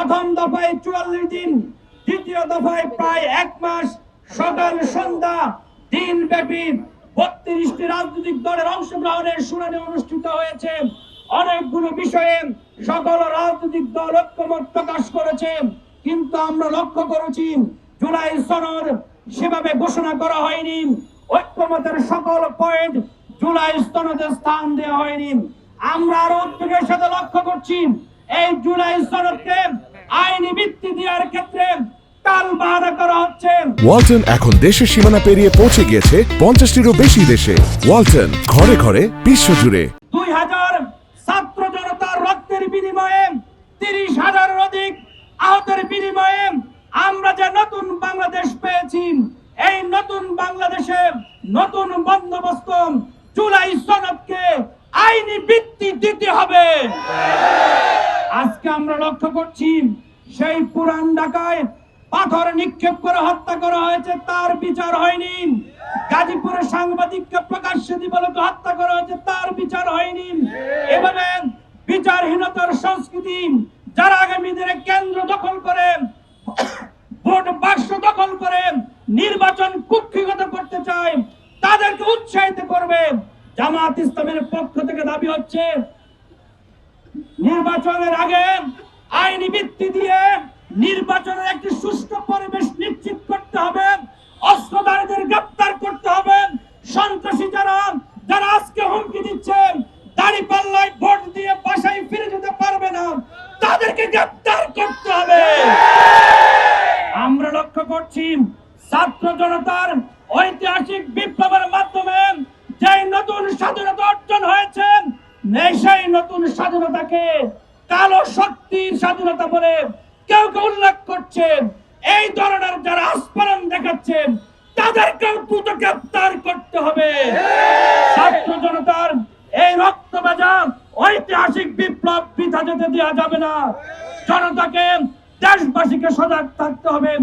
প্রথম দফায় 44 দিন, দ্বিতীয় দফায় প্রায় 1 মাস সকাল সন্ধ্যা দিন ব্যাপী 32টি রাজনৈতিক দলের অংশগ্রহণের শুনানি অনুষ্ঠিত হয়েছে। অনেকগুলো বিষয়ে সকল রাজনৈতিক দল ঐক্যমত প্রকাশ করেছে, কিন্তু আমরা লক্ষ্য করেছি জুলাই সনদ সেভাবে ঘোষণা করা হয়নি। ঐক্যমতের সকল পয়েন্ট জুলাই সনদে স্থান দেওয়া হয়নি। আমরা আরো উদ্বেগের সাথে লক্ষ্য করছি এই জুলাই সনদকে আইনি ভিত্তি দেওয়ার ক্ষেত্রে টালবাহানা করা হচ্ছে। ওয়ালটন এখন দেশের সীমানা পেরিয়ে পৌঁছে গিয়েছে 50টিরও বেশি দেশে। ওয়ালটন, ঘরে ঘরে বিশ্বজুড়ে। 2000 ছাত্র জনতার রক্তের বিনিময়ে 30,000-এর অধিক আহতের বিনিময়ে আমরা যে নতুন বাংলাদেশ পেয়েছি, এই নতুন বাংলাদেশে নতুন বন্দোবস্ত জুলাই সনদকে আইনি ভিত্তি দিতে হবে। আজকে আমরা লক্ষ্য করছি সেই পুরান ঢাকায় পাথর নিক্ষেপ করে হত্যা করা হয়েছে, তার বিচার হয়নি। গাজীপুরে সাংবাদিককে প্রকাশ্যে দিবালোকে হত্যা করা হয়েছে, তার বিচার হয়নি। এভাবে বিচারহীনতার সংস্কৃতি যারা আগামী দিনে কেন্দ্র দখল করে, ভোট বাক্স দখল করে নির্বাচন কুক্ষিগত করতে চায়, তাদেরকে উৎসাহিত করবে। জামাত ইসলামের পক্ষ থেকে দাবি হচ্ছে নির্বাচনের আগে আইনি ভিত্তি দিয়ে নির্বাচনের একটি সুষ্ঠু পরিবেশ নিশ্চিত করতে হবে, অস্ত্রধারীদের গ্রেফতার করতে হবে, সন্ত্রাসী যারা আজকে হুমকি দিচ্ছে দাঁড়িপাল্লায় ভোট দিয়ে বাসায় ফিরে যেতে পারবে না, তাদেরকে গ্রেফতার করতে হবে। আমরা লক্ষ্য করছি ছাত্র জনতার ঐতিহাসিক বিপ্লবের মাধ্যমে যে নতুন স্বাধীনতা অর্জন হয়েছে, সেই নতুন স্বাধীনতাকে কালো শক্তির স্বাধীনতা বলে কেউ কেউ উল্লেখ করছেন। এই ধরনের যারা আস্ফালন দেখাচ্ছেন তাদেরকেও দ্রুত গ্রেফতার করতে হবে। ছাত্র জনতার এই রক্তভেজা ঐতিহাসিক বিপ্লব বৃথা যেতে দেওয়া যাবে না। জনতাকে, দেশবাসীকে সজাগ থাকতে হবে।